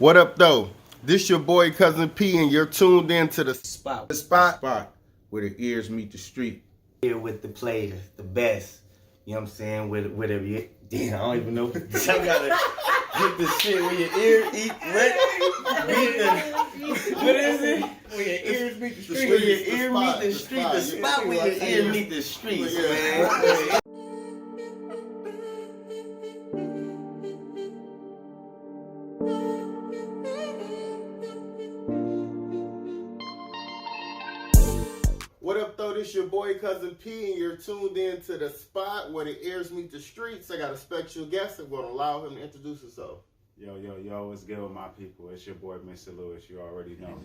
What up, though? This your boy Cousin P, and you're tuned in to the Spot. The Spot. Spot where the ears meet the street. Here with the players, the best. You know what I'm saying? Whatever you. Damn, I don't even know. I gotta hit the shit when your ear eat. What is it? When your ears meet the street. When your ear meet the street. The spot where your ear meet the streets, man. What up, though? This your boy Cousin P, and you're tuned in to the Spot where the ears meet the streets. I got a special guest. I'm going to allow him to introduce himself. Yo, what's good with my people? It's your boy, Mr. Lewis. You already know.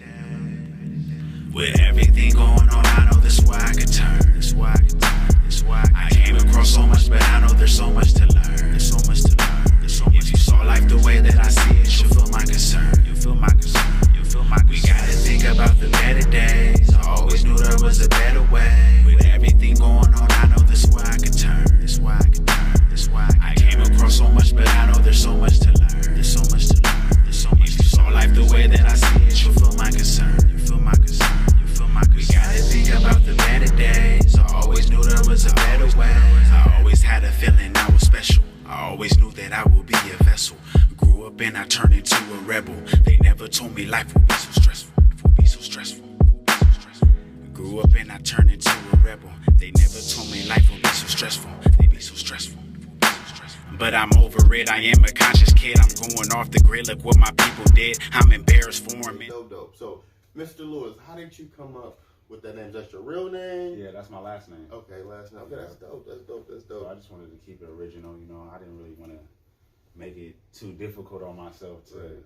With everything going on, I know this why I can turn. This why I can turn. This why I came across so much, but I know there's so much to learn. There's so much to learn. There's so much. If you saw life the way that I see it, you'll feel my concern. You'll feel my concern. You'll feel my concern. We gotta think about the better days. I always knew there was a better way. With everything going on, I know this why I can turn. This why I can turn. This why I came across so much, but I know there's so much to learn. There's so much to learn. There's so much. If you saw life the way that I see it, you'll feel my concern. You feel my concern. We gotta think about the better days. I always knew there was a better way. I always had a feeling I was special. I always knew that I would be a vessel. Grew up and I turned into a rebel. They never told me life would be so stressful. Would be so stressful. Grew up and I turned into a rebel. They never told me life would be so stressful. They be so stressful. But I'm over it. I am a conscious kid. I'm going off the grid. Look what my people did. I'm embarrassed for them. Dope. So, Mr. Lewis, how did you come up with that name? Is that your real name? Yeah, that's my last name. Okay, last name. Okay, that's dope. So I just wanted to keep it original. You know, I didn't really want to make it too difficult on myself to,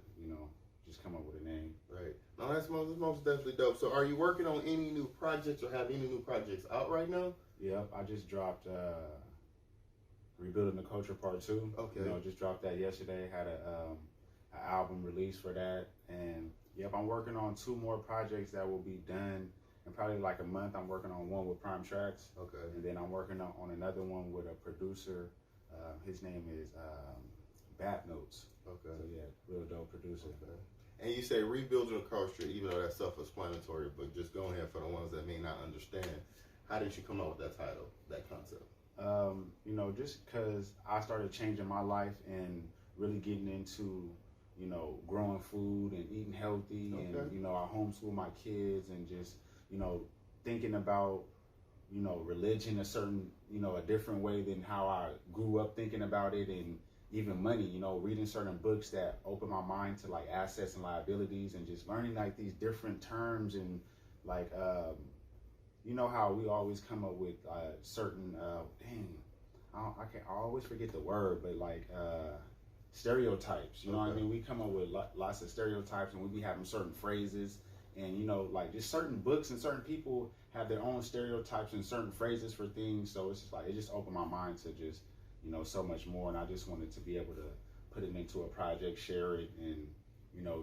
just come up with a name. Right. No, that's most definitely dope. So are you working on any new projects or have any new projects out right now? Yep, I just dropped Rebuilding the Culture Part 2. Okay. Just dropped that yesterday. Had an album release for that. And, yep, I'm working on 2 more projects that will be done in probably like a month. I'm working on one with Prime Tracks. Okay. And then I'm working on another one with a producer. His name is Bat Notes. Okay. So, yeah, real dope producer. Okay. And you say Rebuilding the Culture, even though that's self-explanatory, but just go ahead for the ones that may not understand. How did you come up with that title, that concept? Just because I started changing my life and really getting into, growing food and eating healthy. Okay. And, I homeschool my kids and just, thinking about, religion a different way than how I grew up thinking about it, and even money, reading certain books that open my mind to like assets and liabilities, and just learning like these different terms and like, how we always come up with certain, I always forget the word, but like stereotypes, you know what I mean? We come up with lots of stereotypes, and we be having certain phrases, and like just certain books and certain people have their own stereotypes and certain phrases for things. So it's just like, it just opened my mind to just, so much more. And I just wanted to be able to put it into a project, share it, and,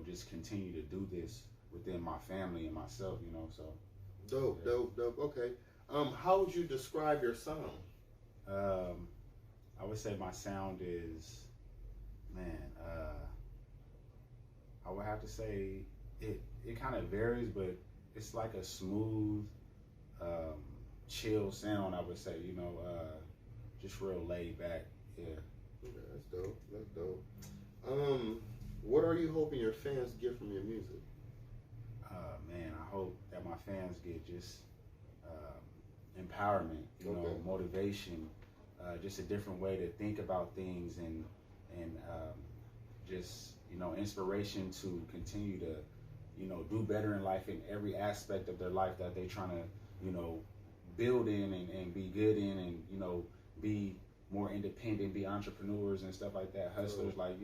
just continue to do this within my family and myself, so. Dope. Okay. How would you describe your sound? I would say my sound is, I would have to say it kind of varies, but it's like a smooth, chill sound, I would say, just real laid back. Yeah. Okay, that's dope. What are you hoping your fans get from your music? I hope that my fans get just empowerment, motivation, just a different way to think about things, and just inspiration to continue to do better in life in every aspect of their life that they trying to build in and be good in, and be more independent, be entrepreneurs and stuff like that, hustlers, like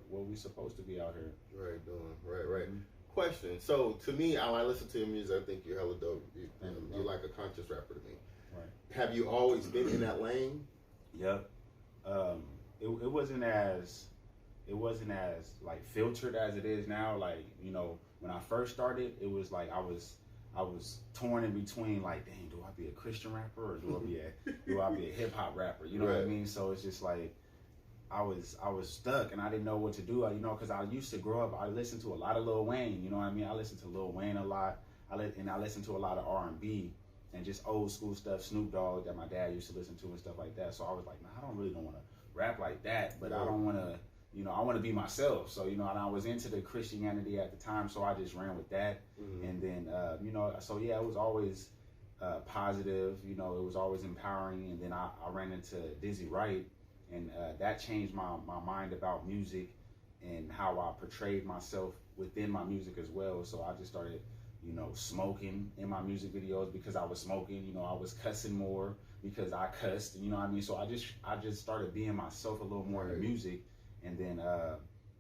what we supposed to be out here. Right. Mm-hmm. Question. So to me, I listen to your music. I think you're hella dope. You're like a conscious rapper to me. Right. Have you always been in that lane? Yep. It wasn't as like filtered as it is now. Like when I first started, it was like I was torn in between. Like, dang, do I be a Christian rapper or do I be a hip hop rapper? You know what I mean? So it's just like I was stuck and I didn't know what to do. You know, because I used to grow up. I listened to a lot of Lil Wayne. You know what I mean? I listened to Lil Wayne a lot. I listened to a lot of R&B and just old school stuff, Snoop Dogg that my dad used to listen to and stuff like that. So I was like, nah, I don't want to rap like that, but I don't want to. You know, I want to be myself. So, you know, and I was into the Christianity at the time, so I just ran with that. And then, you know, so yeah, it was always positive. You know, it was always empowering. And then I ran into Dizzy Wright, and that changed my mind about music and how I portrayed myself within my music as well. So I just started, you know, smoking in my music videos because I was smoking. You know, I was cussing more because I cussed. You know what I mean? So I just started being myself a little more in the music. And then,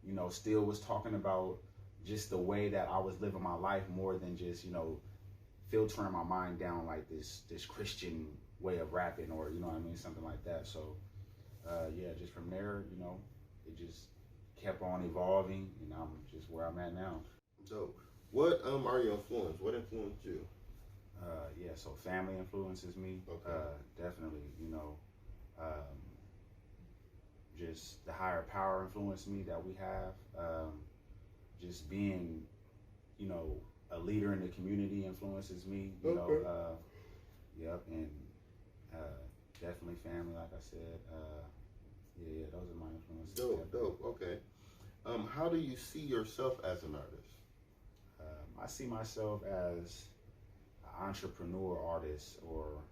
you know, still was talking about just the way that I was living my life more than just, you know, filtering my mind down like this Christian way of rapping or, you know what I mean, something like that. So, yeah, just from there, you know, it just kept on evolving, and I'm just where I'm at now. So, what are your influences? What influenced you? Yeah, so family influences me. Okay. Definitely, you know. Just the higher power influenced me that we have. Just being, you know, a leader in the community influences me. You know, yep, and definitely family, like I said. Yeah, those are my influences. Dope. Okay. How do you see yourself as an artist? I see myself as an entrepreneur artist, or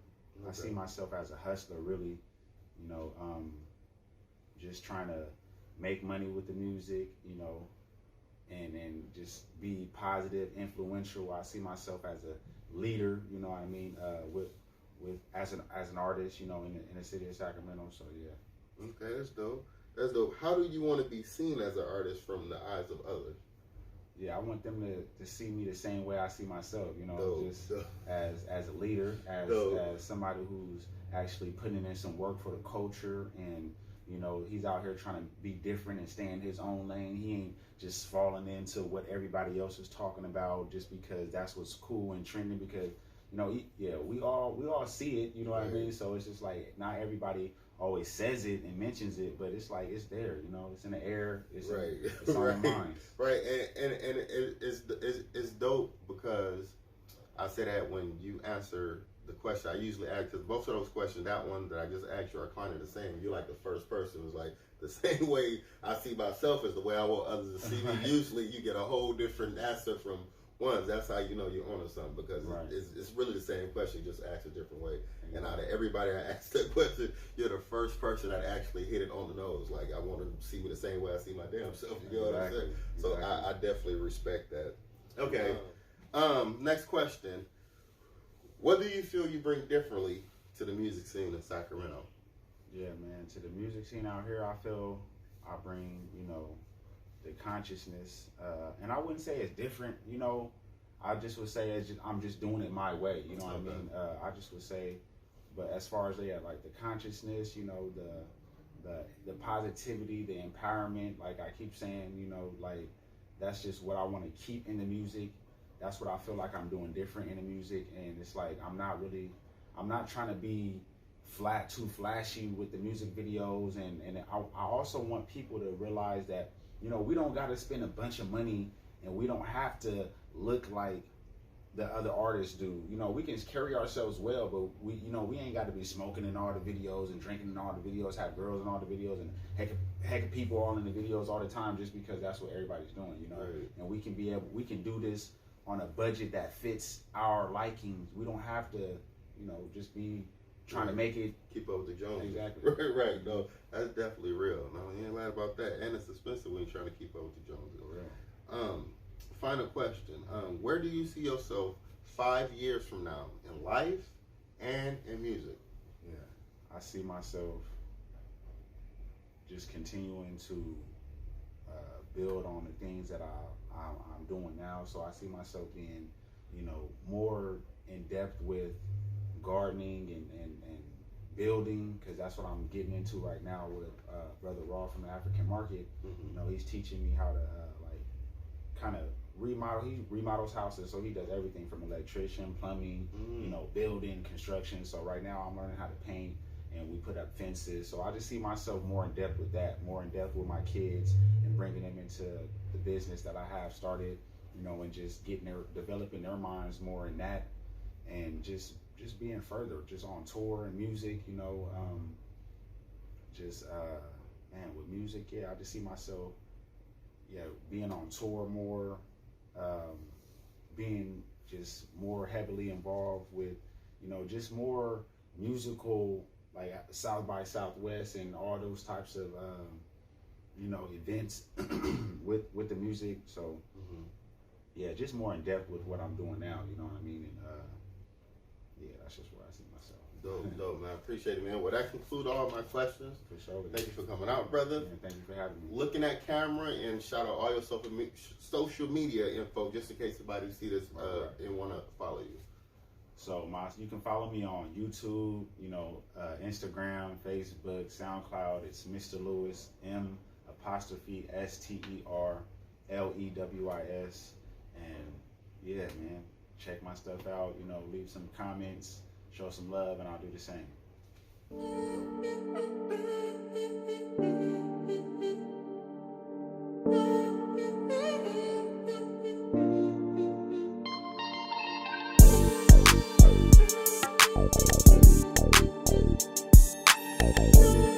I see myself as a hustler. Really, you know. Just trying to make money with the music, you know, and just be positive, influential. I see myself as a leader, you know what I mean, with as an artist, you know, in the city of Sacramento. So yeah. Okay, that's dope. That's dope. How do you want to be seen as an artist from the eyes of others? Yeah, I want them to see me the same way I see myself, you know, dope. As a leader, as somebody who's actually putting in some work for the culture. And you know, he's out here trying to be different and stay in his own lane. He ain't just falling into what everybody else is talking about just because that's what's cool and trending. Because, you know, we all see it, you know what I mean? So it's just like, not everybody always says it and mentions it, but it's like, it's there, you know, it's in the air, it's on their minds. Right, and it's dope because I say that when you answer the question I usually ask, because both of those questions, that one that I just asked you, are kind of the same. You're like the first person who's like, the same way I see myself is the way I want others to see me. Usually you get a whole different answer from ones. That's how you know you're onto something, because it's really the same question, just asked a different way. And out of everybody I asked that question, you're the first person that actually hit it on the nose. Like, I want to see me the same way I see my damn self. You know what I'm saying? So I definitely respect that. Okay. Next question. What do you feel you bring differently to the music scene in Sacramento? Yeah, man, to the music scene out here, I feel I bring, you know, the consciousness, and I wouldn't say it's different, you know, I just would say I'm just doing it my way, you know what I mean? I just would say, but as far as, like the consciousness, you know, the positivity, the empowerment, like I keep saying, you know, like that's just what I want to keep in the music. That's what I feel like I'm doing different in the music. And it's like, I'm not trying to be too flashy with the music videos. And I also want people to realize that, you know, we don't got to spend a bunch of money, and we don't have to look like the other artists do. You know, we can carry ourselves well, but we ain't got to be smoking in all the videos and drinking in all the videos, have girls in all the videos, and heck of people all in the videos all the time just because that's what everybody's doing, you know. And we can do this on a budget that fits our likings. We don't have to, you know, just be trying to make it keep up with the Joneses. Exactly. Right. No, that's definitely real. No, you ain't lying about that. And it's expensive when you're trying to keep up with the Joneses. Real. Final question. Where do you see yourself 5 years from now in life and in music? Yeah, I see myself just continuing to build on the things that I'm doing now. So I see myself being, you know, more in depth with gardening and building, because that's what I'm getting into right now with Brother Raw from the African Market. You know, he's teaching me how to kind of remodel. He remodels houses, so he does everything from electrician, plumbing, you know, building, construction. So right now I'm learning how to paint and we put up fences. So I just see myself more in depth with that, more in depth with my kids, and bringing them into the business that I have started, you know, and just developing their minds more in that, and just being further, just on tour and music, you know, man, with music, yeah, I just see myself, yeah, being on tour more, being just more heavily involved with, you know, just more musical, like South by Southwest and all those types of, you know, events with the music. So, yeah, just more in depth with what I'm doing now, you know what I mean? And yeah, that's just where I see myself. Dope, man. Appreciate it, man. Well, that concludes all my questions. For sure. Thank you for coming out, brother. Yeah, thank you for having me. Looking at camera, and shout out all your social media info, just in case somebody see this and want to follow you. So you can follow me on YouTube, you know, Instagram, Facebook, SoundCloud. It's Mr. Lewis, MSterLewis. And yeah, man, check my stuff out. You know, leave some comments, show some love, and I'll do the same. We'll be right back.